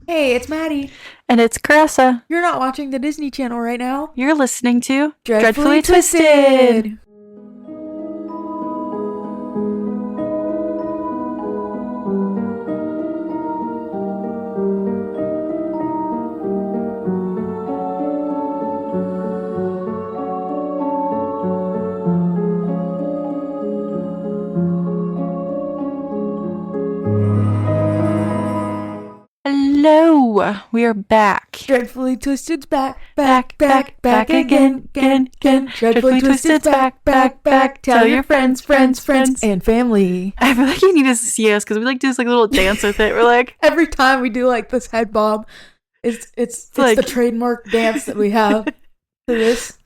Hey, it's Maddie. And it's Caressa. You're not watching the Disney Channel right now. You're listening to Dreadfully Twisted. Hello, we are back. Dreadfully Twisted's back again. Dreadfully Twisted's back. Tell your friends, and family. I feel like you need to see us because we like do this like little dance with it. We're like Every time we do like this head bob, it's like the trademark dance that we have to this.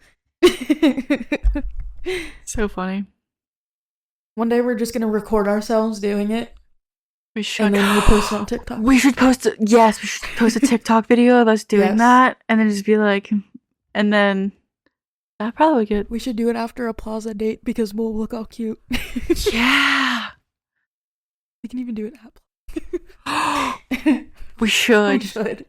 So funny. One day we're just gonna record ourselves doing it. We should. And then we post it on TikTok. We should post it. Yes, we should post a TikTok video of us doing that, and then just be like, and then that probably would get. We should do it after a plaza date because we'll look all cute. Yeah. We can even do it at. We should. That'd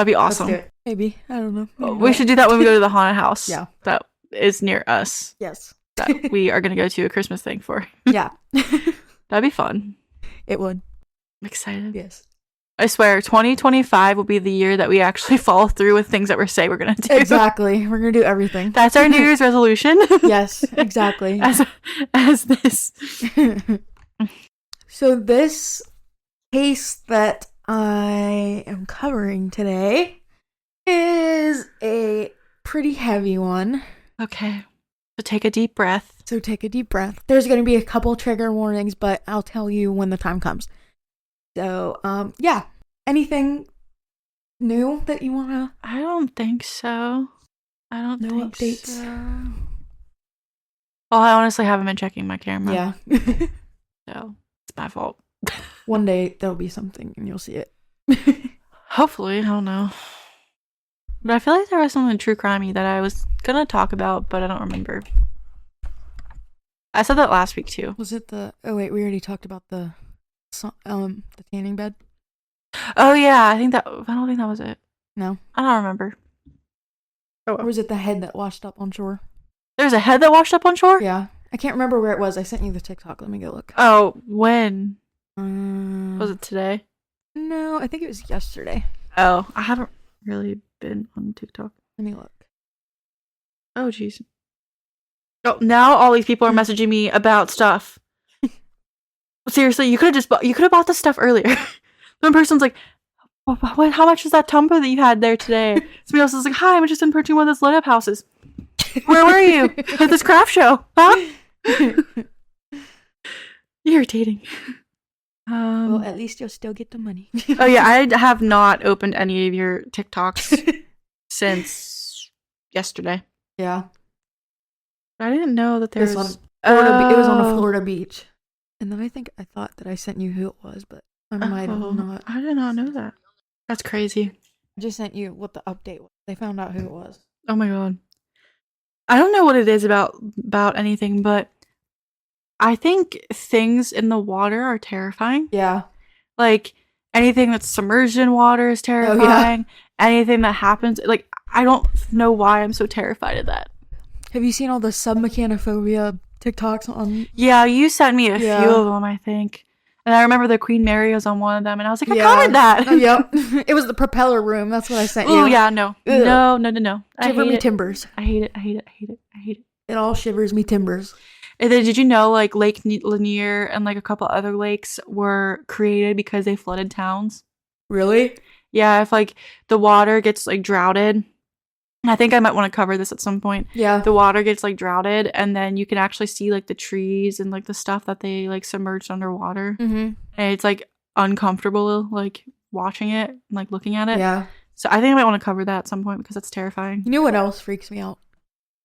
be awesome. Let's do it. Maybe. I don't know. We should do that when we go to the haunted house. Yeah. That is near us. Yes. That we are going to go to a Christmas thing for. Yeah. That'd be fun. It would. I'm excited. Yes. I swear, 2025 will be the year that we actually follow through with things that we say we're going to do. Exactly. We're going to do everything. That's our New Year's resolution. Yes, exactly. As this. So this case that I am covering today is a pretty heavy one. Okay. So take a deep breath. So take a deep breath. There's going to be a couple trigger warnings, but I'll tell you when the time comes. So, yeah. Anything new that you want to? I don't think so. I don't no think updates. So. Well, I honestly haven't been checking my camera. Yeah. So, it's my fault. One day there'll be something and you'll see it. Hopefully. I don't know. But I feel like there was something true crimey that I was going to talk about, but I don't remember. I said that last week too. Was it the? Oh wait, we already talked about the tanning bed. Oh yeah, I don't think that was it. No, I don't remember. Oh, or was it the head that washed up on shore? There's a head that washed up on shore? Yeah, I can't remember where it was. I sent you the TikTok. Let me go look. Oh, when? Was it today? No, I think it was yesterday. Oh, I haven't really been on TikTok. Let me look. Oh jeez. Oh, now all these people are messaging me about stuff. Seriously, you could have bought the stuff earlier. One person's like, "What? How much is that tumbler that you had there today?" Somebody else is like, "Hi, I'm just in purchasing one of those lit up houses. Where were you at this craft show? Huh?" Irritating. Well, at least you'll still get the money. Oh yeah, I have not opened any of your TikToks since yesterday. Yeah. I didn't know that there was. It was on a Florida beach, and then I thought that I sent you who it was, but I might have not. I did not know that. That's crazy. I just sent you what the update was. They found out who it was. Oh my god. I don't know what it is about anything, but I think things in the water are terrifying. Yeah. Like anything that's submerged in water is terrifying. Oh, yeah. Anything that happens, like I don't know why I'm so terrified of that. Have you seen all the submechanophobia TikToks on? Yeah, you sent me a few of them, I think. And I remember the Queen Mary was on one of them, and I was like, I covered that. Yep. It was the propeller room. That's what I sent you. Oh, yeah, no. Ugh. No. Shiver me timbers. I hate it. It all shivers me timbers. And then did you know, like, Lake Lanier and, like, a couple other lakes were created because they flooded towns? Really? Yeah, if, like, the water gets, like, droughted. I think I might want to cover this at some point. Yeah. The water gets like droughted, and then you can actually see like the trees and like the stuff that they like submerged underwater. Mm-hmm. And it's like uncomfortable like watching it and like looking at it. Yeah. So I think I might want to cover that at some point because that's terrifying. You know what else freaks me out?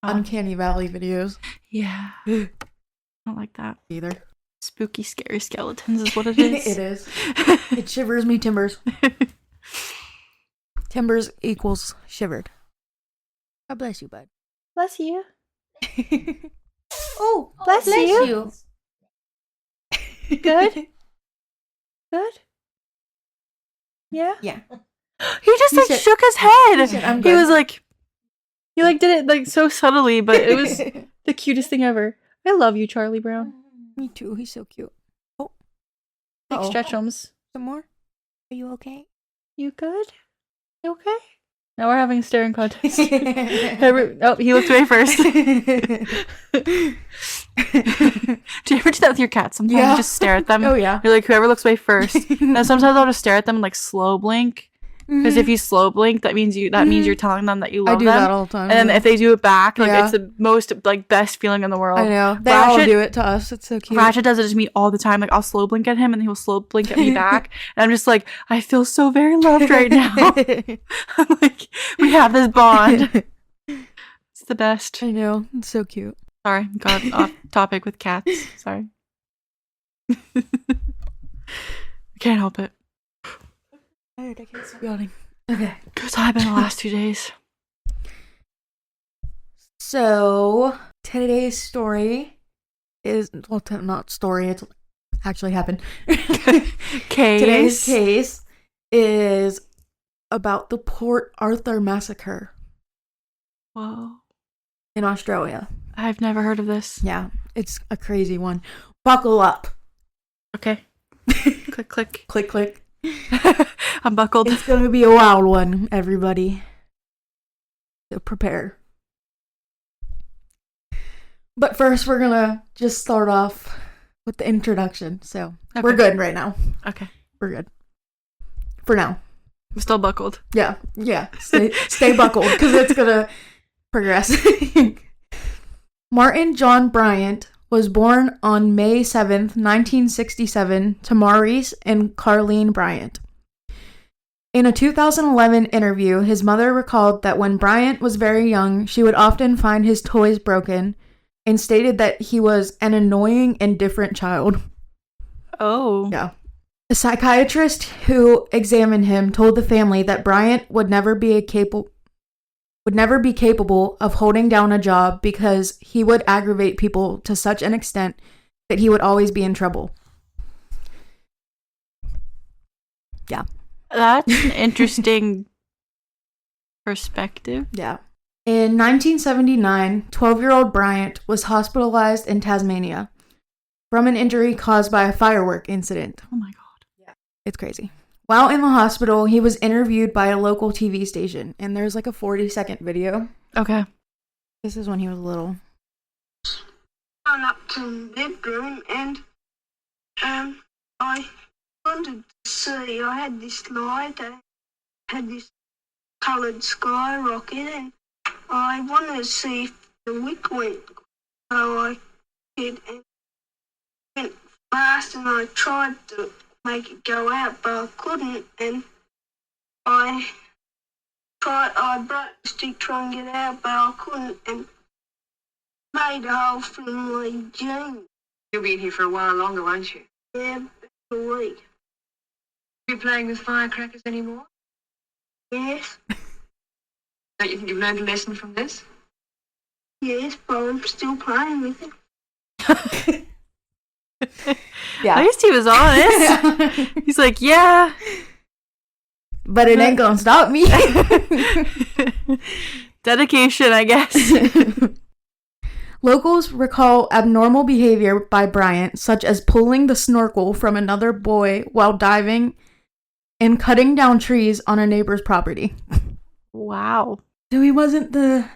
Uncanny Valley videos. Yeah. I don't like that either. Spooky, scary skeletons is what it is. It is. It shivers me timbers. Timbers equals shivered. God bless you, bud. Bless you. Oh, bless you. Good? Good? Yeah. Yeah. He just He said- shook his head. he said, "I'm He good." was like, he like did it like so subtly, but it was the cutest thing ever. I love you, Charlie Brown. Me too. He's so cute. Oh. Big Uh-oh. stretchums. Some more? Are you okay? You good? You okay? Now we're having a staring contest. Oh, he looked away first. Do you ever do that with your cats? Sometimes you just stare at them. Oh, yeah. You're like, whoever looks away first. Now sometimes I'll just stare at them and like slow blink. Because if you slow blink, that means you're telling them that you love them. I do that all the time. And then if they do it back, like Yeah. it's the most like best feeling in the world. I know. They all do it to us. It's so cute. Ratchet does it to me all the time. Like I'll slow blink at him and he'll slow blink at me back. And I'm just like, I feel so very loved right now. I'm like, we have this bond. It's the best. I know. It's so cute. Sorry, got off topic with cats. Sorry. I can't help it. I can't stop yawning. Okay. Because I've been the last 2 days. So, today's story is, well, not story, it's actually happened. Case. Today's case is about the Port Arthur Massacre Whoa. in Australia. I've never heard of this. Yeah, it's a crazy one. Buckle up. Okay. Click, click. Click, click. I'm buckled. It's going to be a wild one, everybody. So prepare. But first, we're going to just start off with the introduction. So we're good right now. Okay. We're good. For now. I'm still buckled. Yeah. Stay buckled because it's going to progress. Martin John Bryant was born on May 7th, 1967 to Maurice and Carlene Bryant. In a 2011 interview, his mother recalled that when Bryant was very young, she would often find his toys broken and stated that he was an annoying and different child. Oh. Yeah. A psychiatrist who examined him told the family that Bryant would never be capable of holding down a job because he would aggravate people to such an extent that he would always be in trouble. Yeah. That's an interesting perspective. Yeah. In 1979, 12-year-old Bryant was hospitalized in Tasmania from an injury caused by a firework incident. Oh my god. Yeah. It's crazy. While in the hospital, he was interviewed by a local TV station, and there's like a 40-second video. Okay. This is when he was little. Gone up to the bedroom and I wanted to see, I had this light, I had this coloured skyrocket and I wanted to see if the wick went, so I did and it went fast and I tried to make it go out but I couldn't and I broke the stick trying to get out but I couldn't and made a hole through my jeans. You'll be in here for a while longer, won't you? Yeah, a week. Are you playing with firecrackers anymore? Yes, Don't you think you've learned a lesson from this? yes, but I'm still playing with it. Yeah. At least he was honest. He's like, yeah. But it ain't gonna stop me. Dedication, I guess. Locals recall abnormal behavior by Bryant, such as pulling the snorkel from another boy while diving and cutting down trees on a neighbor's property. Wow. So he wasn't the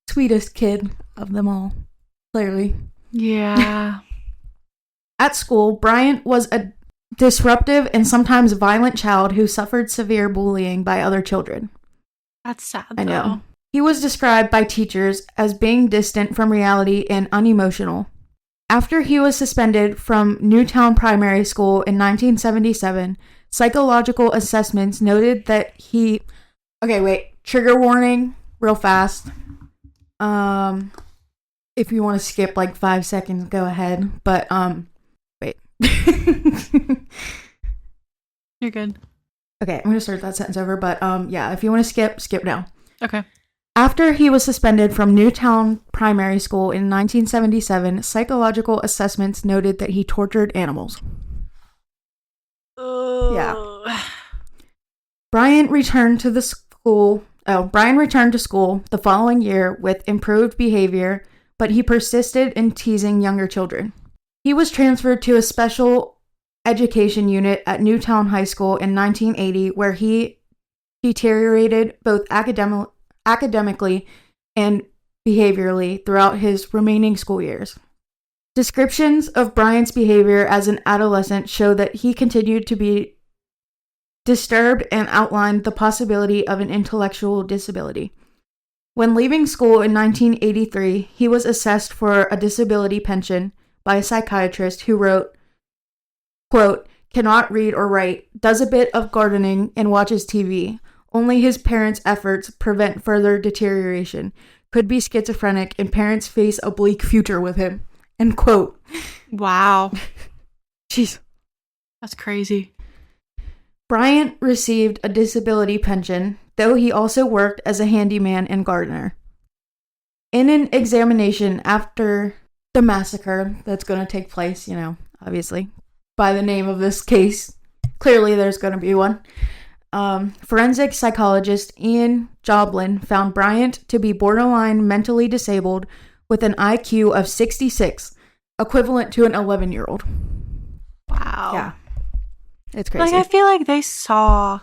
sweetest kid of them all, clearly. Yeah. At school, Bryant was a disruptive and sometimes violent child who suffered severe bullying by other children. That's sad, I know. though. He was described by teachers as being distant from reality and unemotional. After he was suspended from Newtown Primary School in 1977, psychological assessments noted that he... Okay, wait. Trigger warning, real fast. If you want to skip like 5 seconds, go ahead. But, wait. You're good. Okay, I'm going to start that sentence over. But, yeah, if you want to skip now. Okay. After he was suspended from Newtown Primary School in 1977, psychological assessments noted that he tortured animals. Yeah. Brian returned to school the following year with improved behavior, but he persisted in teasing younger children. He was transferred to a special education unit at Newtown High School in 1980, where he deteriorated both academically and behaviorally throughout his remaining school years. Descriptions of Bryant's behavior as an adolescent show that he continued to be disturbed and outlined the possibility of an intellectual disability. When leaving school in 1983, he was assessed for a disability pension by a psychiatrist who wrote, quote, "Cannot read or write, does a bit of gardening, and watches TV. Only his parents' efforts prevent further deterioration. Could be schizophrenic, and parents face a bleak future with him." End quote. Wow. Jeez. That's crazy. Bryant received a disability pension, though he also worked as a handyman and gardener. In an examination after the massacre that's going to take place, obviously, by the name of this case, clearly there's going to be one. Forensic psychologist Ian Joblin found Bryant to be borderline mentally disabled with an IQ of 66, equivalent to an 11-year-old. Wow. Yeah. It's crazy. I feel like they saw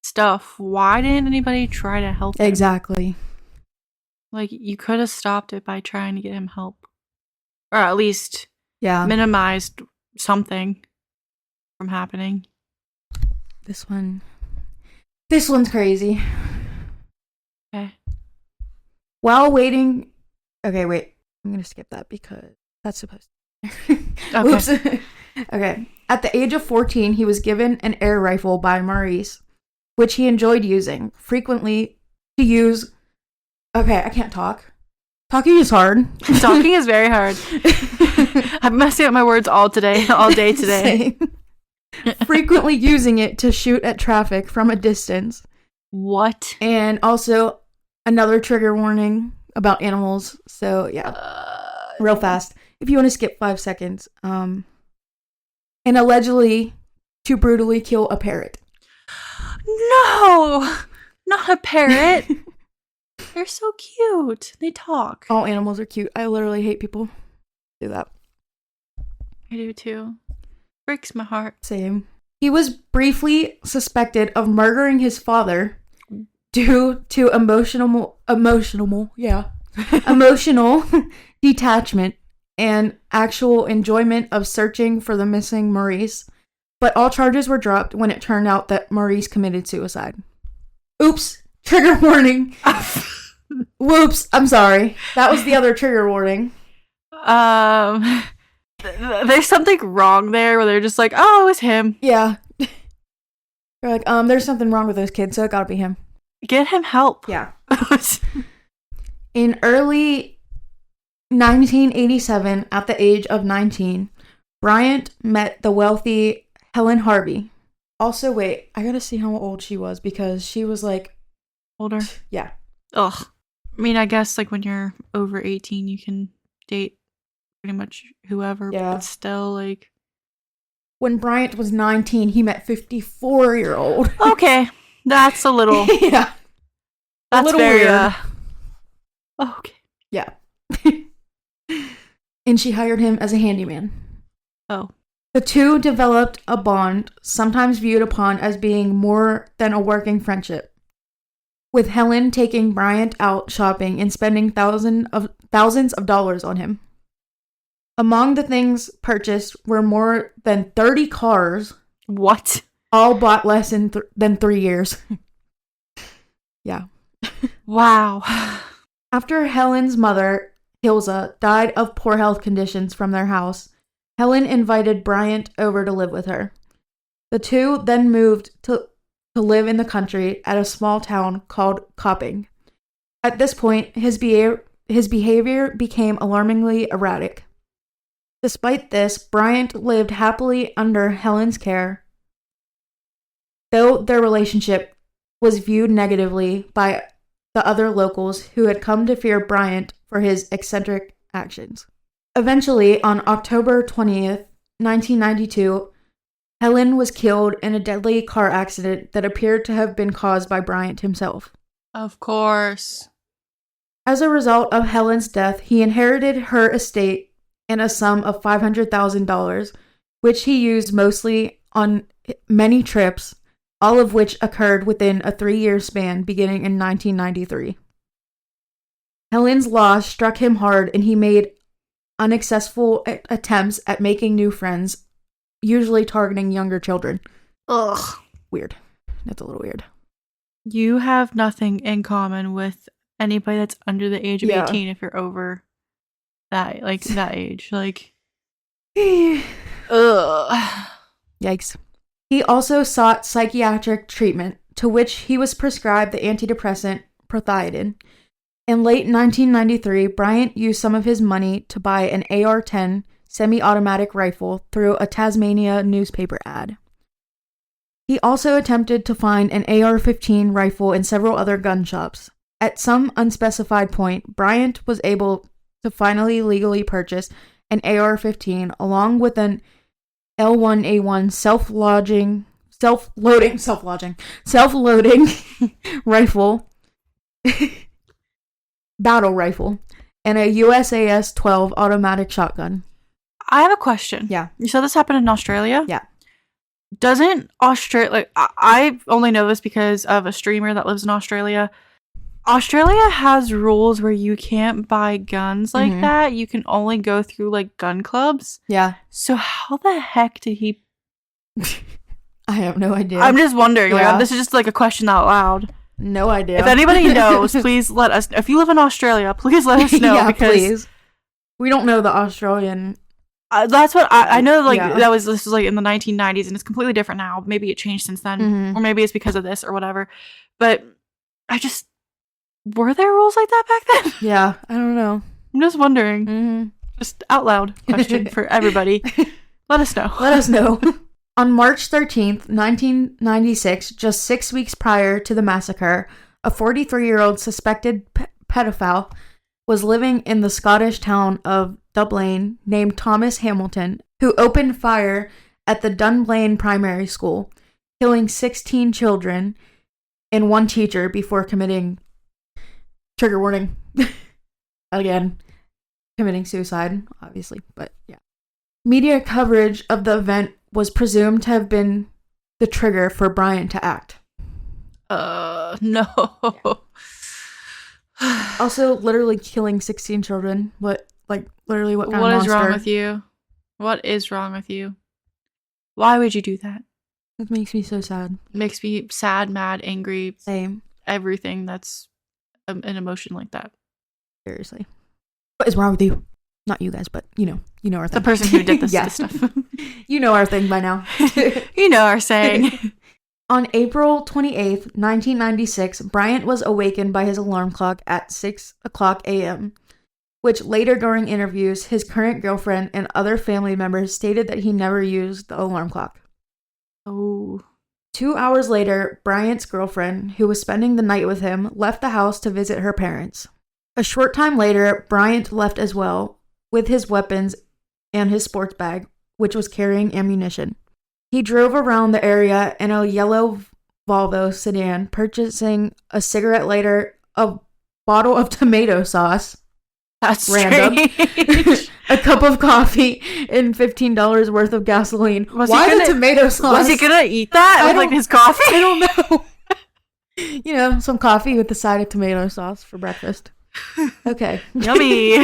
stuff. Why didn't anybody try to help him? Exactly. You could have stopped it by trying to get him help. Or at least minimized something from happening. This one's crazy. Okay. While waiting... Okay, wait. I'm going to skip that because that's supposed to... Okay. Oops. Okay. At the age of 14, he was given an air rifle by Maurice, which he enjoyed using, frequently to use... Okay, I can't talk. Talking is hard. Talking is very hard. I'm messing up my words all day today. Frequently using it to shoot at traffic from a distance. What? And also another trigger warning about animals. So yeah, real fast. If you want to skip 5 seconds. And allegedly to brutally kill a parrot. No, not a parrot. They're so cute. They talk. All animals are cute. I literally hate people who do that. I do too. Breaks my heart. Same. He was briefly suspected of murdering his father due to emotional detachment and actual enjoyment of searching for the missing Maurice, but all charges were dropped when it turned out that Maurice committed suicide. Oops, trigger warning. Whoops, I'm sorry. That was the other trigger warning. There's something wrong there where they're just like, oh, it was him. Yeah. They're like, there's something wrong with those kids, so it gotta be him. Get him help. Yeah. In early 1987, at the age of 19, Bryant met the wealthy Helen Harvey. Also, wait, I gotta see how old she was because she was like... Older? Yeah. Ugh. I mean, I guess like when you're over 18, you can date pretty much whoever, but still like... When Bryant was 19, he met 54-year-old. Okay. That's a little... Yeah. That's a little very, weird. Okay. Yeah. And she hired him as a handyman. Oh. The two developed a bond, sometimes viewed upon as being more than a working friendship, with Helen taking Bryant out shopping and spending thousands of dollars on him. Among the things purchased were more than 30 cars. What? All bought less than 3 years. Yeah. Wow. After Helen's mother, Hilza, died of poor health conditions from their house, Helen invited Bryant over to live with her. The two then moved to live in the country at a small town called Copping. At this point, his behavior became alarmingly erratic. Despite this, Bryant lived happily under Helen's care, though their relationship was viewed negatively by the other locals who had come to fear Bryant for his eccentric actions. Eventually, on October 20th, 1992, Helen was killed in a deadly car accident that appeared to have been caused by Bryant himself. Of course. As a result of Helen's death, he inherited her estate and a sum of $500,000, which he used mostly on many trips, all of which occurred within a 3-year span beginning in 1993. Helen's loss struck him hard, and he made unsuccessful attempts at making new friends, usually targeting younger children. Ugh. Weird. That's a little weird. You have nothing in common with anybody that's under the age of 18 if you're over that, that age. Ugh. Yikes. He also sought psychiatric treatment, to which he was prescribed the antidepressant Prothiotin. In late 1993, Bryant used some of his money to buy an AR-10 semi-automatic rifle through a Tasmania newspaper ad. He also attempted to find an AR-15 rifle in several other gun shops. At some unspecified point, Bryant was able to finally legally purchase an AR-15 along with an L1A1 self-loading rifle, battle rifle, and a USAS-12 automatic shotgun. I have a question. Yeah. You said this happened in Australia? Yeah. Doesn't Australia, I only know this because of a streamer that lives in Australia. Australia has rules where you can't buy guns like that. You can only go through gun clubs. Yeah. So how the heck did he? I have no idea. I'm just wondering. Yeah. This is just a question out loud. No idea. If anybody knows, please let us. If you live in Australia, please let us know. Yeah, because please. We don't know the Australian. That's what I know. This was in the 1990s, and it's completely different now. Maybe it changed since then, or maybe it's because of this or whatever. But were there rules like that back then? Yeah, I don't know. I'm just wondering. Just out loud question for everybody. Let us know. Let us know. On March 13th, 1996, just 6 weeks prior to the massacre, a 43-year-old suspected pedophile was living in the Scottish town of Dunblane named Thomas Hamilton, who opened fire at the Dunblane Primary School, killing 16 children and 1 teacher before committing, trigger warning, again, committing suicide, obviously, but yeah. Media coverage of the event was presumed to have been the trigger for Bryant to act. No. Yeah. Also, literally killing 16 children. Literally what kind of monster? What is wrong with you? What is wrong with you? Why would you do that? It makes me so sad. It makes me sad, mad, angry. Same. Everything that's an emotion like that. Seriously. What is wrong with you? Not you guys, but you know our thing. The person who did this Yeah. stuff. You know our thing by now. You know our saying. On April 28th, 1996, Bryant was awakened by his alarm clock at 6:00 a.m., which later during interviews, his current girlfriend and other family members stated that he never used the alarm clock. Oh. 2 hours later, Bryant's girlfriend, who was spending the night with him, left the house to visit her parents. A short time later, Bryant left as well, with his weapons and his sports bag, which was carrying ammunition. He drove around the area in a yellow Volvo sedan, purchasing a cigarette lighter, a bottle of tomato sauce, That's random, strange. a cup of coffee, and $15 worth of gasoline. Why the tomato sauce? Was he gonna eat that with his coffee? I don't know. Some coffee with the side of tomato sauce for breakfast. Okay. Yummy.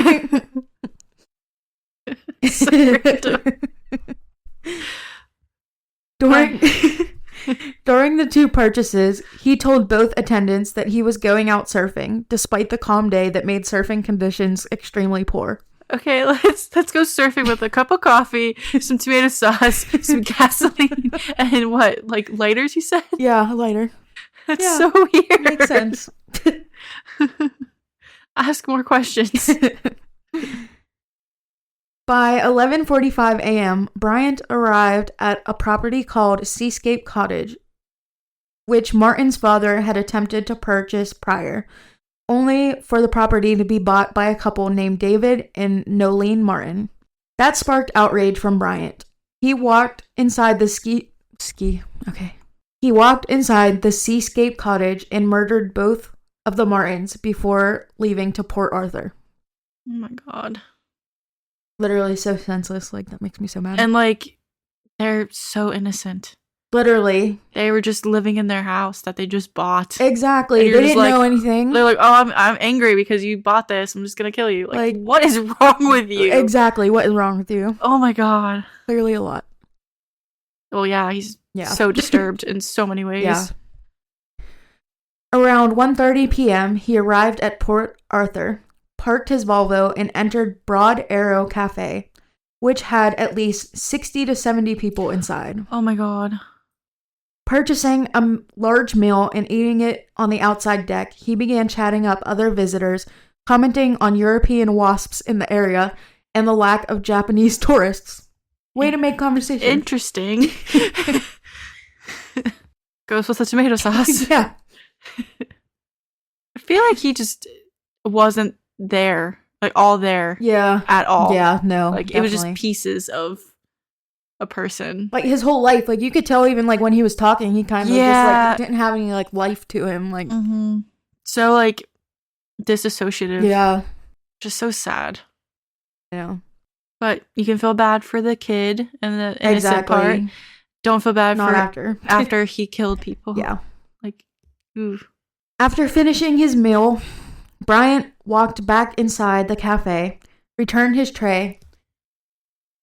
During the 2 purchases, he told both attendants that he was going out surfing, despite the calm day that made surfing conditions extremely poor. Okay, let's go surfing with a cup of coffee, some tomato sauce, some gasoline, and what, lighters, you said? Yeah, a lighter. That's so weird. Makes sense. Ask more questions. By 11:45 a.m., Bryant arrived at a property called Seascape Cottage, which Martin's father had attempted to purchase prior, only for the property to be bought by a couple named David and Nolene Martin. That sparked outrage from Bryant. He walked inside the He walked inside the Seascape cottage and murdered both of the Martins before leaving to Port Arthur. Oh my god. Literally so senseless. Like, that makes me so mad. And, like, they're so innocent. Literally. They were just living in their house that they just bought. Exactly. And They didn't know anything. They're like, oh, I'm angry because you bought this. I'm just gonna kill you. Like, what is wrong with you? Exactly. What is wrong with you? Oh my god. Clearly a lot. Well, yeah, he's so disturbed in so many ways. Yeah. Around 1:30 p.m., he arrived at Port Arthur, parked his Volvo, and entered Broad Arrow Cafe, which had at least 60 to 70 people inside. Oh my god. Purchasing a large meal and eating it on the outside deck, he began chatting up other visitors, commenting on European wasps in the area and the lack of Japanese tourists. Way to make conversation. Interesting. Goes with the tomato sauce. Yeah. I feel like he just wasn't there, like all there. Yeah. At all. Yeah, no. Like, definitely. it was just pieces of a person. Like, his whole life, like, you could tell even, like, when he was talking, he kind of just, like, didn't have any, like, life to him. Like, So, like, disassociative. Yeah. Just so sad. Yeah. But you can feel bad for the kid and the innocent part. Don't feel bad Not for after he killed people. Yeah. Like, ooh. After finishing his meal, Bryant walked back inside the cafe, returned his tray,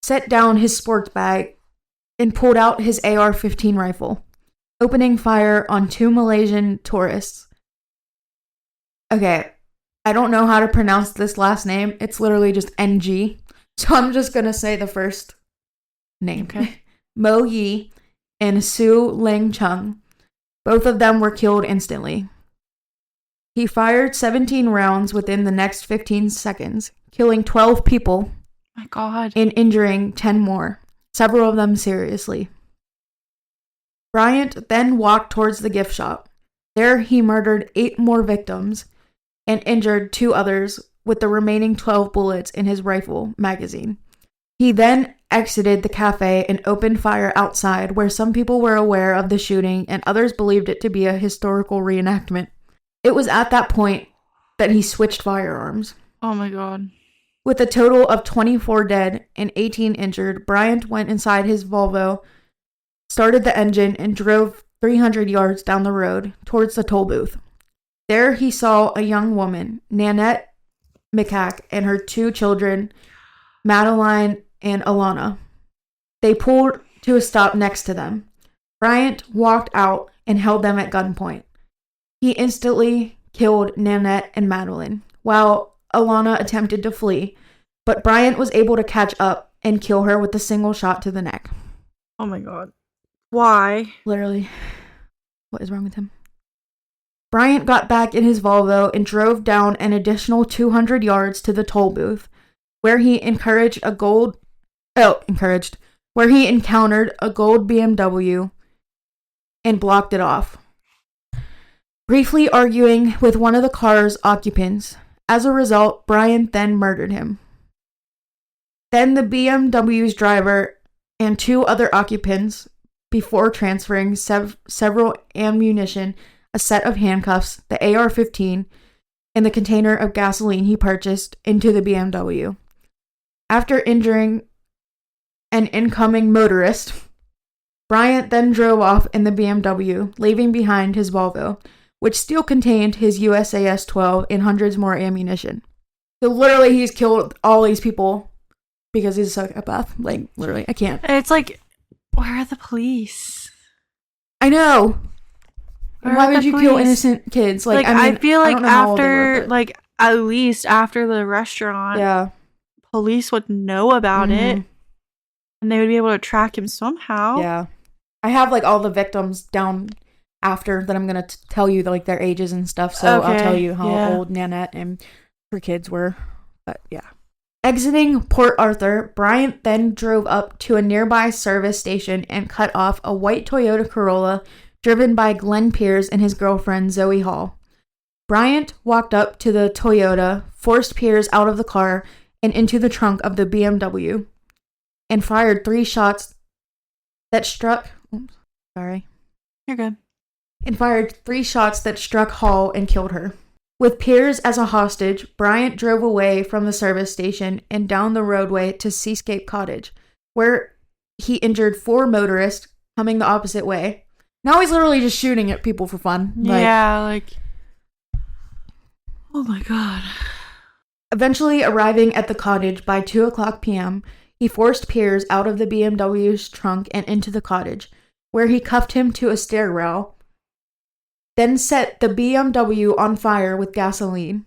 set down his sports bag, and pulled out his AR-15 rifle, opening fire on 2 Malaysian tourists. Okay, I don't know how to pronounce this last name. It's literally just NG. So I'm just going to say the first name. Okay. Mo Yi and Su Ling Chung. Both of them were killed instantly. He fired 17 rounds within the next 15 seconds, killing 12 people. My god. And injuring 10 more, several of them seriously. Bryant then walked towards the gift shop. There he murdered 8 more victims and injured 2 others with the remaining 12 bullets in his rifle magazine. He then exited the cafe and opened fire outside, where some people were aware of the shooting and others believed it to be a historical reenactment. It was at that point that he switched firearms. Oh my god. With a total of 24 dead and 18 injured, Bryant went inside his Volvo, started the engine, and drove 300 yards down the road towards the toll booth. There he saw a young woman, Nanette McCack, and her 2 children, Madeline and Alana. They pulled to a stop next to them. Bryant walked out and held them at gunpoint. He instantly killed Nanette and Madeline, while Alana attempted to flee, but Bryant was able to catch up and kill her with a single shot to the neck. Oh my god. Why? Literally. What is wrong with him? Bryant got back in his Volvo and drove down an additional 200 yards to the toll booth, where he encountered a gold BMW and blocked it off, briefly arguing with one of the car's occupants. As a result, Bryant then murdered him. Then the BMW's driver and 2 other occupants, before transferring several ammunition, a set of handcuffs, the AR-15, and the container of gasoline he purchased into the BMW. After injuring an incoming motorist, Bryant then drove off in the BMW, leaving behind his Volvo, which still contained his USAS-12 and hundreds more ammunition. So literally, he's killed all these people because he's a psychopath. Like, literally, I can't. It's like, where are the police? I know. Why would you kill police? Innocent kids? Like, I feel like after, like, at least after the restaurant, yeah, police would know about it, and they would be able to track him somehow. Yeah. I have, like, all the victims down after that. I'm going to tell you, like, their ages and stuff, so I'll tell you how old Nanette and her kids were. But, yeah. Exiting Port Arthur, Bryant then drove up to a nearby service station and cut off a white Toyota Corolla driven by Glenn Pierce and his girlfriend Zoe Hall. Bryant walked up to the Toyota, forced Pierce out of the car and into the trunk of the BMW, and fired 3 shots that struck. Oops, sorry. You're good. And fired 3 shots that struck Hall and killed her. With Piers as a hostage, Bryant drove away from the service station and down the roadway to Seascape Cottage, where he injured 4 motorists coming the opposite way. Now he's literally just shooting at people for fun. Oh my god. Eventually arriving at the cottage by 2:00 p.m., he forced Piers out of the BMW's trunk and into the cottage, where he cuffed him to a stair rail, then set the BMW on fire with gasoline.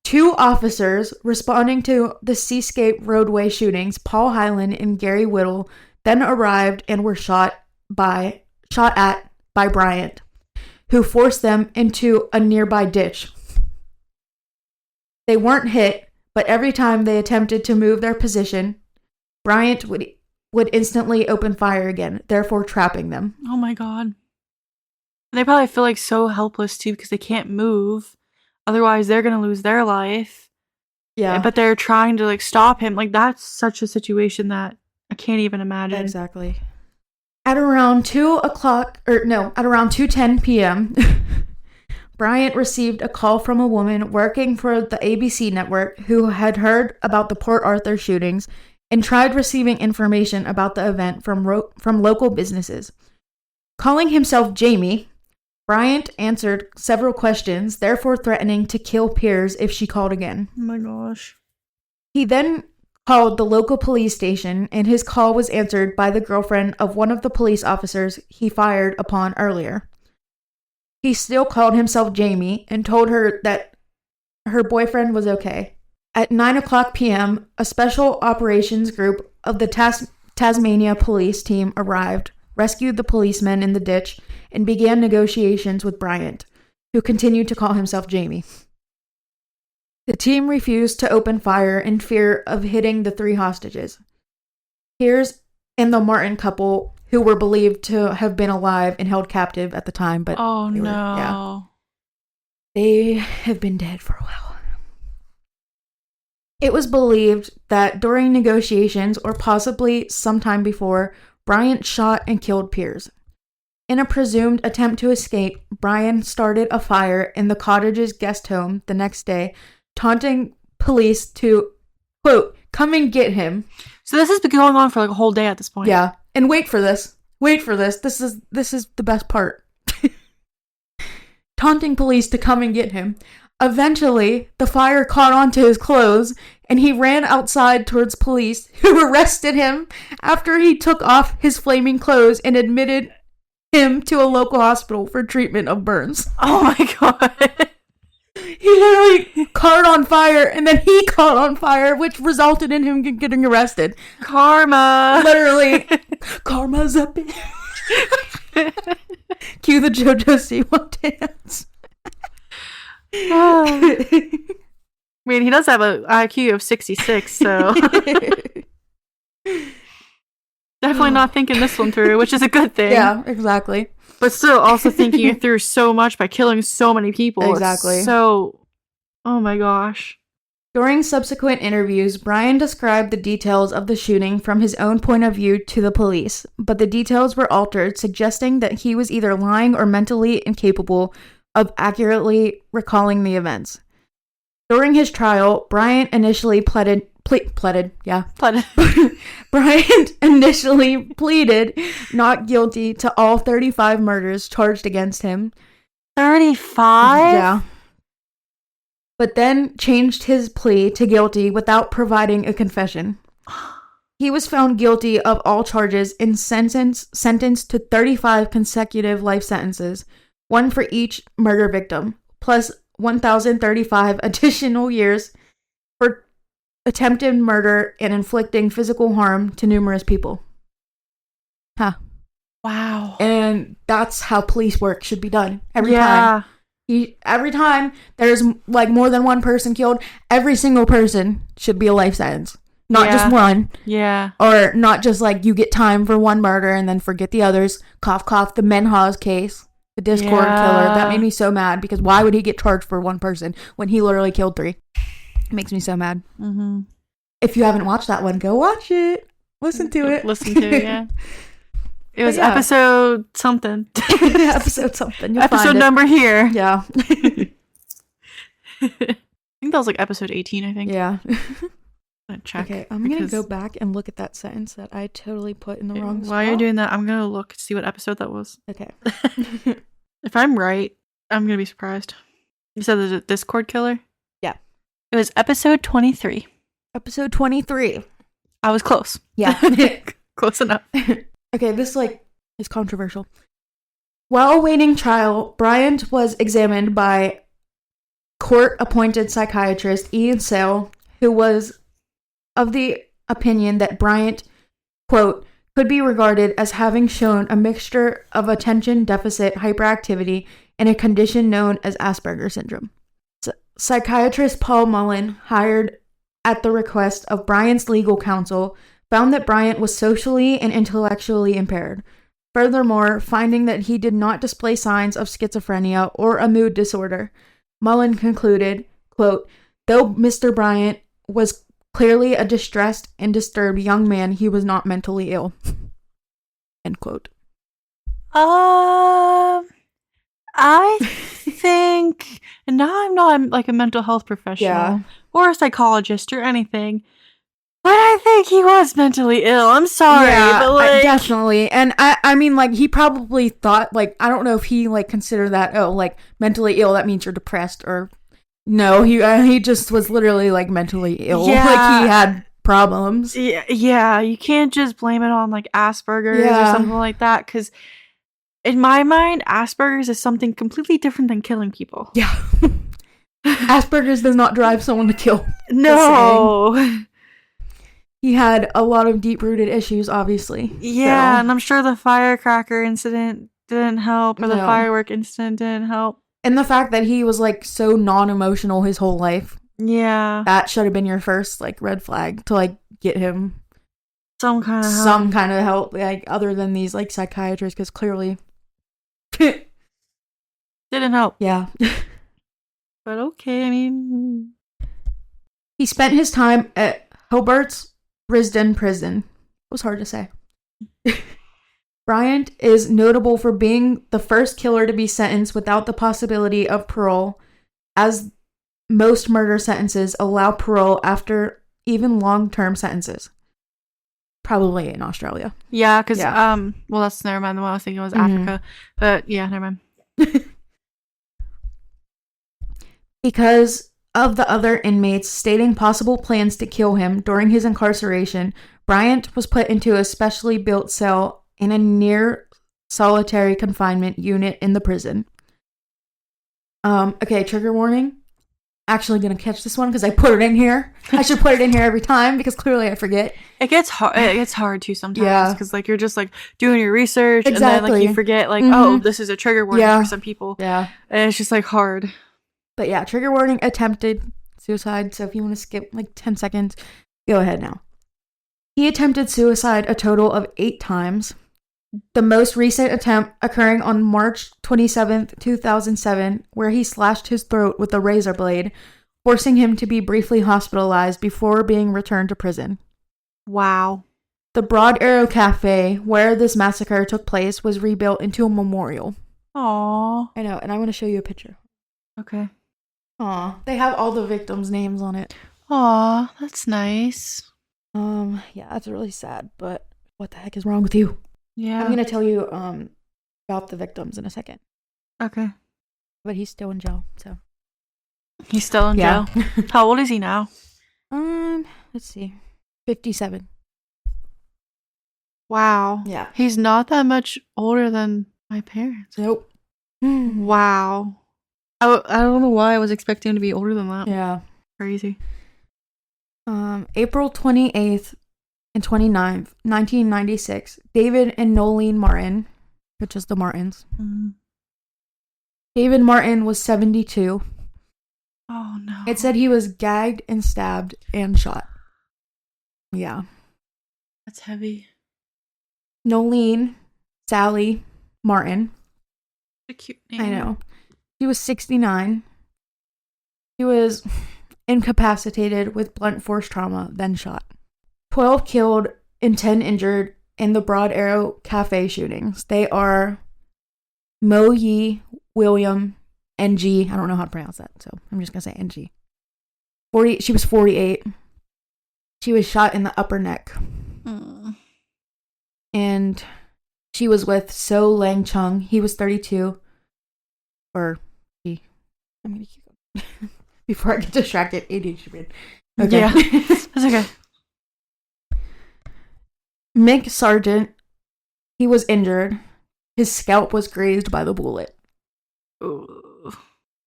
2 officers responding to the Seascape roadway shootings, Paul Hyland and Gary Whittle, then arrived and were shot at by Bryant, who forced them into a nearby ditch. They weren't hit, but every time they attempted to move their position, Bryant would instantly open fire again, therefore trapping them. Oh my god. They probably feel like so helpless too because they can't move. Otherwise, they're gonna lose their life. Yeah. But they're trying to like stop him. Like that's such a situation that I can't even imagine. Exactly. At around 2:10 p.m., Bryant received a call from a woman working for the ABC network who had heard about the Port Arthur shootings and tried receiving information about the event from local businesses. Calling himself Jamie, Bryant answered several questions, therefore threatening to kill Piers if she called again. Oh my gosh. He then called the local police station, and his call was answered by the girlfriend of one of the police officers he fired upon earlier. He still called himself Jamie and told her that her boyfriend was okay. At 9:00 p.m., a special operations group of the Tasmania police team arrived, rescued the policemen in the ditch, and began negotiations with Bryant, who continued to call himself Jamie. The team refused to open fire in fear of hitting the 3 hostages. Piers and the Martin couple, who were believed to have been alive and held captive at the time, but they have been dead for a while. It was believed that during negotiations, or possibly sometime before, Bryant shot and killed Piers. In a presumed attempt to escape, Bryant started a fire in the cottage's guest home the next day, taunting police to, quote, come and get him. So this has been going on for like a whole day at this point. Yeah. And wait for this. This is the best part. Taunting police to come and get him. Eventually, the fire caught onto his clothes, and he ran outside towards police, who arrested him after he took off his flaming clothes and admitted him to a local hospital for treatment of burns. Oh my god. He literally caught on fire, and then he caught on fire, which resulted in him getting arrested. Karma. Literally. Karma's a bitch. Cue the JoJo Siwa dance. I mean, he does have an IQ of 66, so definitely not thinking this one through, which is a good thing. Yeah, exactly. But still also thinking it through so much by killing so many people. Exactly. So, oh my gosh. During subsequent interviews, Brian described the details of the shooting from his own point of view to the police, but the details were altered, suggesting that he was either lying or mentally incapable of accurately recalling the events. During his trial, Bryant initially pleaded. Bryant initially pleaded not guilty to all 35 murders charged against him. 35? Yeah. But then changed his plea to guilty without providing a confession. He was found guilty of all charges and sentenced to 35 consecutive life sentences, one for each murder victim, plus 1,035 additional years for attempted murder and inflicting physical harm to numerous people. Huh. Wow. And that's how police work should be done. Every time. Every time there's like more than one person killed, every single person should be a life sentence. Not just one. Yeah. Or not just like you get time for one murder and then forget the others. Cough, cough, the Menhoz case. The Discord killer. That made me so mad because why would he get charged for one person when he literally killed 3? It makes me so mad. Mm-hmm. If you haven't watched that one, go watch it. Listen to it. Listen to it, yeah. It was yeah. episode something. Episode something. You'll Episode find it. number here. Yeah. I think that was like episode 18, I think. Yeah. I'm check. Okay, I'm going to go back and look at that sentence that I totally put in the wrong spot. While you're doing that, I'm going to look, see what episode that was. Okay. If I'm right, I'm going to be surprised. You said the Discord killer? Yeah. It was episode 23. Episode 23. I was close. Yeah. Close enough. Okay, this is controversial. While awaiting trial, Bryant was examined by court-appointed psychiatrist Ian Sale, who was of the opinion that Bryant, quote, could be regarded as having shown a mixture of attention deficit hyperactivity and a condition known as Asperger's syndrome. Psychiatrist Paul Mullen, hired at the request of Bryant's legal counsel, found that Bryant was socially and intellectually impaired. Furthermore, finding that he did not display signs of schizophrenia or a mood disorder, Mullen concluded, quote, though Mr. Bryant was clearly a distressed and disturbed young man, he was not mentally ill. End quote. I think, and now I'm not like a mental health professional or a psychologist or anything, but I think he was mentally ill. I'm sorry, but like definitely. And I mean, like, he probably thought, like, I don't know if he like considered that, oh, like, mentally ill, that means you're depressed, or no, he just was literally like mentally ill. Yeah. Like, he had problems. Yeah, you can't just blame it on like Asperger's or something like that, because in my mind, Asperger's is something completely different than killing people. Yeah. Asperger's does not drive someone to kill. No. He had a lot of deep-rooted issues, obviously. Yeah, so. and I'm sure the firecracker incident didn't help, or the No. firework incident didn't help. And the fact that he was, like, so non-emotional his whole life. Yeah. That should have been your first, like, red flag to, like, get him Some kind of help. some kind of help, like, other than these, like, psychiatrists, because clearly... Didn't help. Yeah. But okay, I mean... He spent his time at Hobart's Risdon prison. It was hard to say. Bryant is notable for being the first killer to be sentenced without the possibility of parole, as most murder sentences allow parole after even long-term sentences. Probably in Australia. Yeah, because, well, that's, never mind, the one I was thinking was Africa. But, yeah, never mind. Because of the other inmates stating possible plans to kill him during his incarceration, Bryant was put into a specially built cell in a near solitary confinement unit in the prison. Okay, trigger warning. Actually gonna catch this one because I put it in here. I should put it in here every time because clearly I forget. It gets hard. It gets hard too sometimes. Yeah. Because like you're just like doing your research and then Exactly. like you forget like oh this is a trigger warning for some people. Yeah. And it's just like hard. But yeah, trigger warning, attempted suicide. So if you want to skip like 10 seconds, go ahead now. He attempted suicide a total of 8 times. The most recent attempt occurring on March 27th, 2007, where he slashed his throat with a razor blade, forcing him to be briefly hospitalized before being returned to prison. Wow. The Broad Arrow Cafe, where this massacre took place, was rebuilt into a memorial. Aww. I know, and I want to show you a picture. Okay. Aw, they have all the victims' names on it. Aw, that's nice. Yeah, that's really sad, but what the heck is wrong with you? Yeah. I'm gonna tell you, about the victims in a second. Okay. But he's still in jail, so. He's still in jail. How old is he now? Let's see. 57. Wow. Yeah. He's not that much older than my parents. Nope. Wow. I don't know why I was expecting him to be older than that. Yeah. Crazy. April 28th and 29th, 1996, David and Nolene Martin, which is the Martins. Mm. David Martin was 72. Oh, no. It said he was gagged and stabbed and shot. Yeah. That's heavy. Nolene Sally Martin. A cute name. I know. He was 69. He was incapacitated with blunt force trauma, then shot. 12 killed and 10 injured in the Broad Arrow Cafe shootings. They are Mo Yi William NG. I don't know how to pronounce that, so I'm just going to say NG. She was 48. She was shot in the upper neck. And she was with So Lang Chung. He was 32. Or he. I'm going to keep going. Before I get distracted, ADHD. Okay. Yeah, that's okay. Mick Sargent, he was injured. His scalp was grazed by the bullet. Ooh.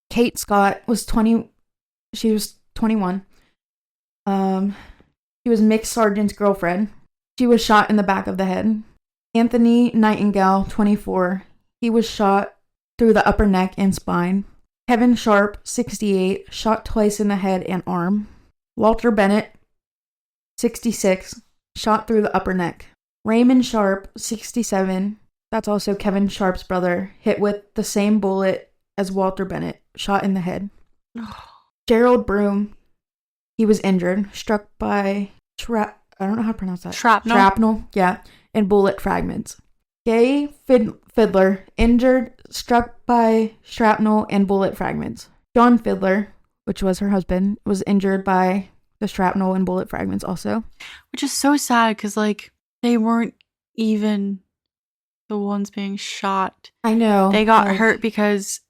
Kate Scott was 20. She was 21. She was Mick Sargent's girlfriend. She was shot in the back of the head. Anthony Nightingale, 24. He was shot through the upper neck and spine. Kevin Sharp, 68, shot twice in the head and arm. Walter Bennett, 66, shot through the upper neck. Raymond Sharp, 67, that's also Kevin Sharp's brother, hit with the same bullet as Walter Bennett, shot in the head. Gerald Broom, he was injured, struck by I don't know how to pronounce that. Shrapnel, yeah, and bullet fragments. Gay Fiddler, injured, struck by shrapnel and bullet fragments. John Fiddler, which was her husband, was injured by the shrapnel and bullet fragments also. Which is so sad because, like, they weren't even the ones being shot. I know. They got hurt because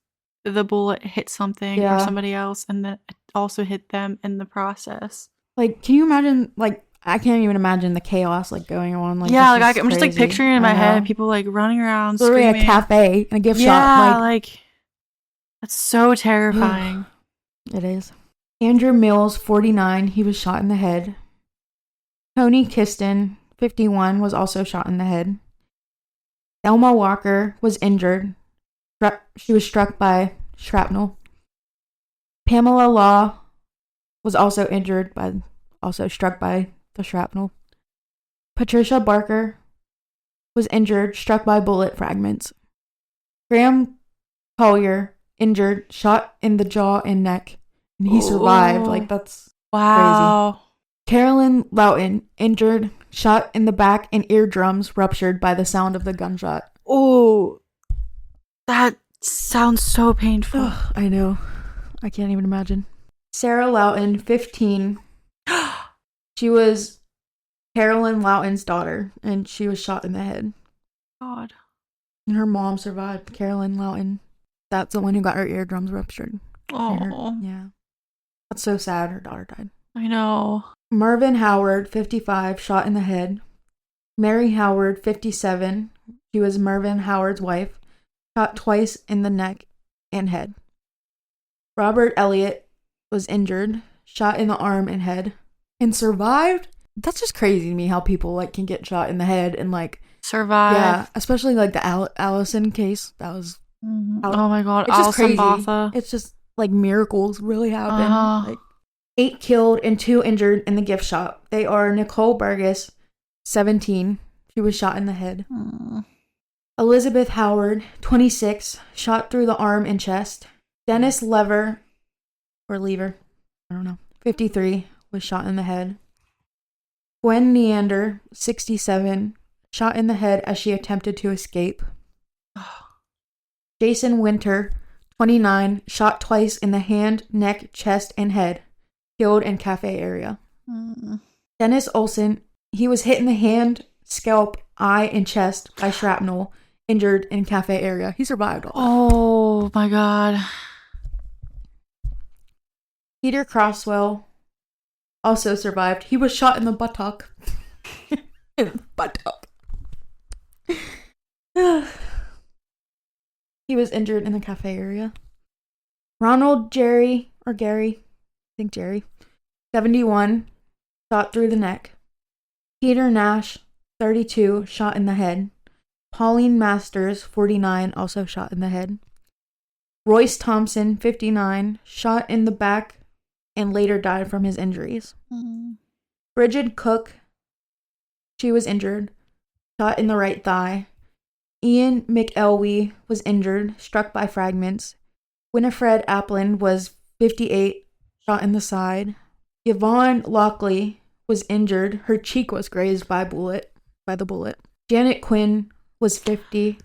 the bullet hit something or somebody else, and then it also hit them in the process. Like, can you imagine, like, I can't even imagine the chaos, like, going on. Like, yeah, like, I'm just, like, picturing in my head people, like, running around, literally screaming. A cafe and a gift shop. Yeah, like, that's so terrifying. It is. Andrew Mills, 49, he was shot in the head. Tony Kiston, 51, was also shot in the head. Thelma Walker was injured. She was struck by shrapnel. Pamela Law was also injured struck by the shrapnel. Patricia Barker was injured, struck by bullet fragments. Graham Collier, injured, shot in the jaw and neck, and he survived. Like, that's crazy. Carolyn Loughton, injured, shot in the back and eardrums ruptured by the sound of the gunshot. Oh, that sounds so painful. Ugh, I know. I can't even imagine. Sarah Loughton, 15. She was Carolyn Loughton's daughter, and she was shot in the head. God. And her mom survived, Carolyn Loughton. That's the one who got her eardrums ruptured. Oh. Yeah. That's so sad. Her daughter died. I know. Mervyn Howard, 55, shot in the head. Mary Howard, 57. She was Mervyn Howard's wife. Shot twice in the neck and head. Robert Elliott was injured. Shot in the arm and head. And survived? That's just crazy to me how people, like, can get shot in the head and, like, survive. Yeah, especially, like, the Allison case. That was... Oh my God, it's just Allison crazy. Botha. It's just, like, miracles really happen. Like, 8 killed and 2 injured in the gift shop. They are Nicole Burgess, 17. She was shot in the head. Elizabeth Howard, 26, shot through the arm and chest. Dennis Lever, I don't know, 53, was shot in the head. Gwen Neander, 67, shot in the head as she attempted to escape. Jason Winter, 29, shot twice in the hand, neck, chest, and head. Killed in cafe area. Dennis Olsen, he was hit in the hand, scalp, eye, and chest by shrapnel. Injured in cafe area. He survived all that. Oh my God. Peter Crosswell also survived. He was shot in the buttock. He was injured in the cafe area. Ronald Gary, 71, shot through the neck. Peter Nash, 32, shot in the head. Pauline Masters, 49, also shot in the head. Royce Thompson, 59, shot in the back and later died from his injuries. Bridget Cook, she was injured, shot in the right thigh. Ian McElwee was injured, struck by fragments. Winifred Applin was 58, shot in the side. Yvonne Lockley was injured. Her cheek was grazed by the bullet. Janet Quinn was 50.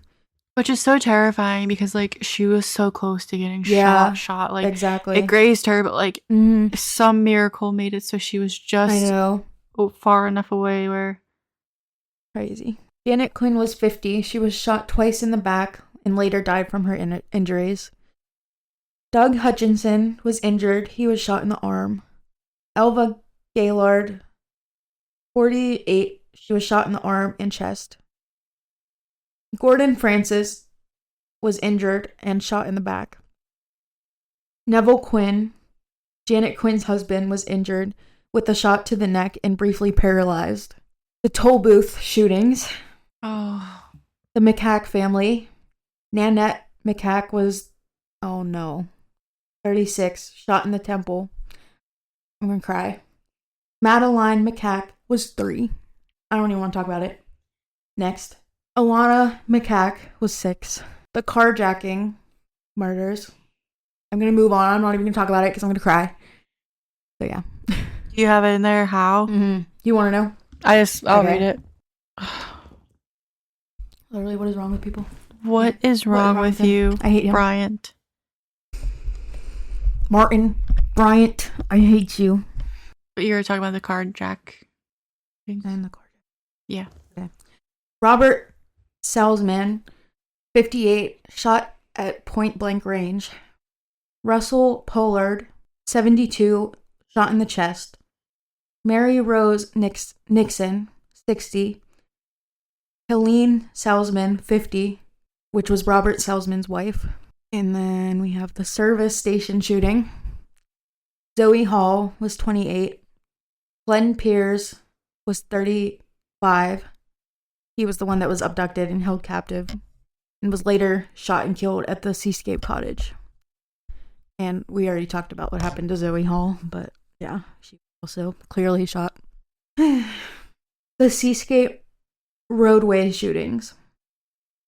Which is so terrifying because, like, she was so close to getting shot. Like, exactly. It grazed her, but, like, Mhm. some miracle made it so she was I just know. far enough away where... Crazy. Janet Quinn was 50. She was shot twice in the back and later died from her injuries. Doug Hutchinson was injured. He was shot in the arm. Elva Gaylord, 48. She was shot in the arm and chest. Gordon Francis was injured and shot in the back. Neville Quinn, Janet Quinn's husband, was injured with a shot to the neck and briefly paralyzed. The toll booth shootings. Oh. The McCack family. Nanette McCack was, 36, shot in the temple. I'm gonna cry. Madeline McCack was 3. I don't even want to talk about it. Next. Alana McCack was 6. The carjacking murders. I'm going to move on. I'm not even going to talk about it because I'm going to cry. So, yeah. Do you have it in there? How? Mm-hmm. You want to know? I'll read it. Literally, what is wrong with people? What is wrong with you, I hate him. Bryant? Martin Bryant, I hate you. But you were talking about the carjack thing. And the carjack. Yeah. Okay. Robert Salzman, 58, shot at point blank range. Russell Pollard, 72, shot in the chest. Mary Rose Nixon, 60. Helene Salzman, 50, which was Robert Salzman's wife. And then we have the service station shooting. Zoe Hall was 28. Glenn Pierce was 35. He was the one that was abducted and held captive and was later shot and killed at the Seascape Cottage. And we already talked about what happened to Zoe Hall, but yeah, she also clearly shot. The Seascape roadway shootings.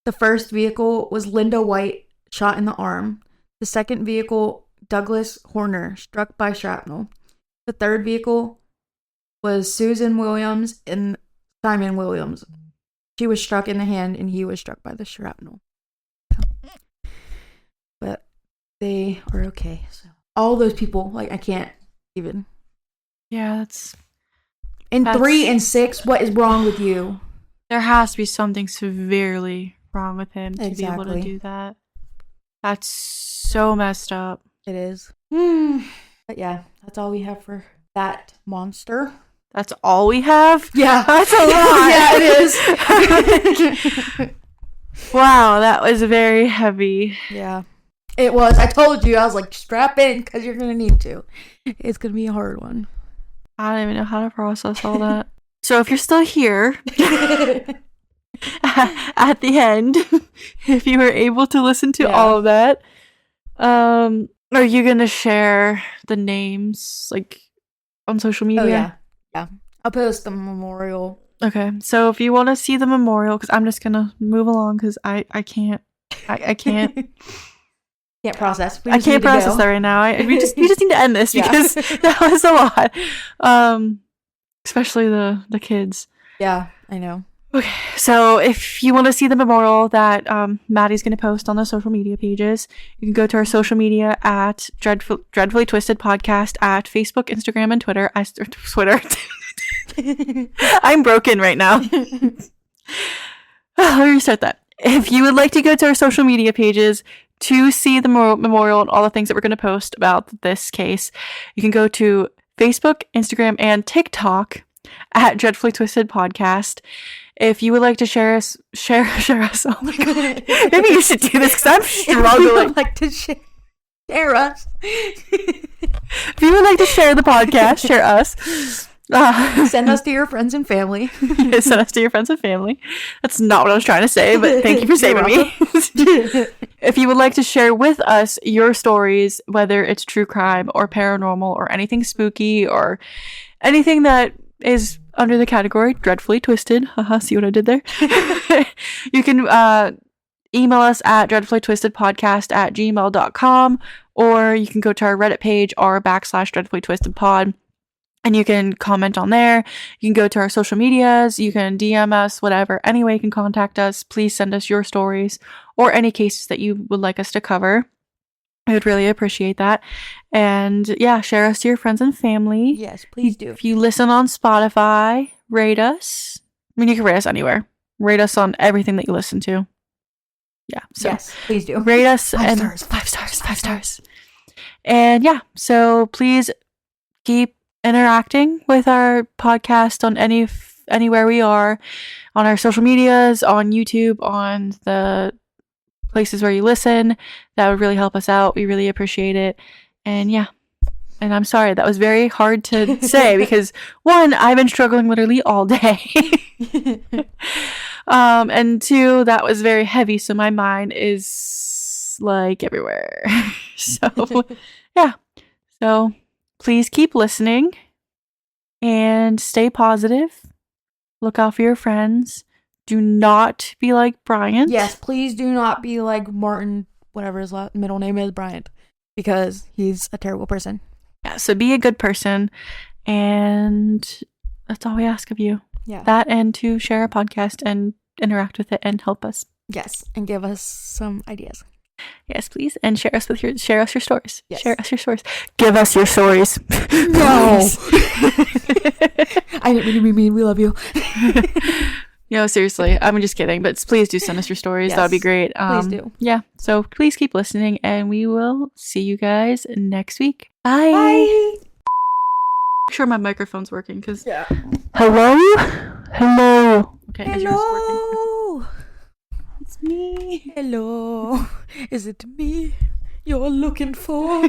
The first vehicle was Linda White, shot in the arm. The second vehicle, Douglas Horner, struck by shrapnel. The third vehicle was Susan Williams and Simon Williams. She was struck in the hand and he was struck by the shrapnel. But they are okay. So all those people, like, I can't even. Yeah, that's... And 3 and 6, what is wrong with you? There has to be something severely wrong with him to be able to Exactly. do that. That's so messed up. It is. But yeah, that's all we have for that monster. That's all we have? Yeah. That's a lot. Yeah, it is. Wow, that was very heavy. Yeah. It was. I told you. I was like, strap in because you're going to need to. It's going to be a hard one. I don't even know how to process all that. So if you're still here at the end, if you were able to listen to all of that, are you going to share the names, like, on social media? Oh, yeah. Yeah. I'll post the memorial. Okay, so if you want to see the memorial, because I'm just gonna move along because I can't Can't process. I can't process that right now. We just need to end this because that was a lot. Especially the kids. Yeah, I know. Okay, so if you want to see the memorial that Maddie's going to post on the social media pages, you can go to our social media at Dreadfully Twisted Podcast at Facebook, Instagram, and Twitter. Twitter. I'm broken right now. Let me restart that. If you would like to go to our social media pages to see the memorial and all the things that we're going to post about this case, you can go to Facebook, Instagram, and TikTok at Dreadfully Twisted Podcast. If you would like to share us. Oh my god. Maybe you should do this because I'm struggling. If you would like to share us. If you would like to share the podcast, share us. Send us to your friends and family. Yeah, send us to your friends and family. That's not what I was trying to say, but thank you for saving me. If you would like to share with us your stories, whether it's true crime or paranormal or anything spooky or anything that is under the category Dreadfully Twisted. See what I did there? You can email us at dreadfullytwistedpodcast@gmail.com, or you can go to our Reddit page or /dreadfullytwistedpod. And you can comment on there. You can go to our social medias. You can DM us, whatever. Any way you can contact us. Please send us your stories or any cases that you would like us to cover. I would really appreciate that. And yeah, share us to your friends and family. Yes, please do. If you listen on Spotify, rate us. I mean, you can rate us anywhere. Rate us on everything that you listen to. Yeah. So yes, please do. Rate us 5 and stars. 5 stars. And yeah, so please keep interacting with our podcast on anywhere we are, on our social medias, on YouTube, on the places where you listen. That would really help us out. We really appreciate it. And yeah. And I'm sorry, that was very hard to say because one, I've been struggling literally all day. And two, that was very heavy, so my mind is like everywhere. So yeah. So please keep listening and stay positive. Look out for your friends. Do not be like Bryant. Yes, please do not be like Martin, whatever his middle name is, Bryant, because he's a terrible person. Yeah, so be a good person, and that's all we ask of you. Yeah. That and to share our podcast and interact with it and help us. Yes, and give us some ideas. Yes, please, and share us your stories. Yes. Share us your stories. Give us your stories. No. I didn't mean to be mean. We love you. No, seriously, I'm just kidding. But please do send us your stories. Yes, that would be great. please do. Yeah. So please keep listening, and we will see you guys next week. Bye. Bye. Make sure my microphone's working. Cause Yeah. hello. Okay. Is yours working? Hello. It's me. Hello. Is it me you're looking for?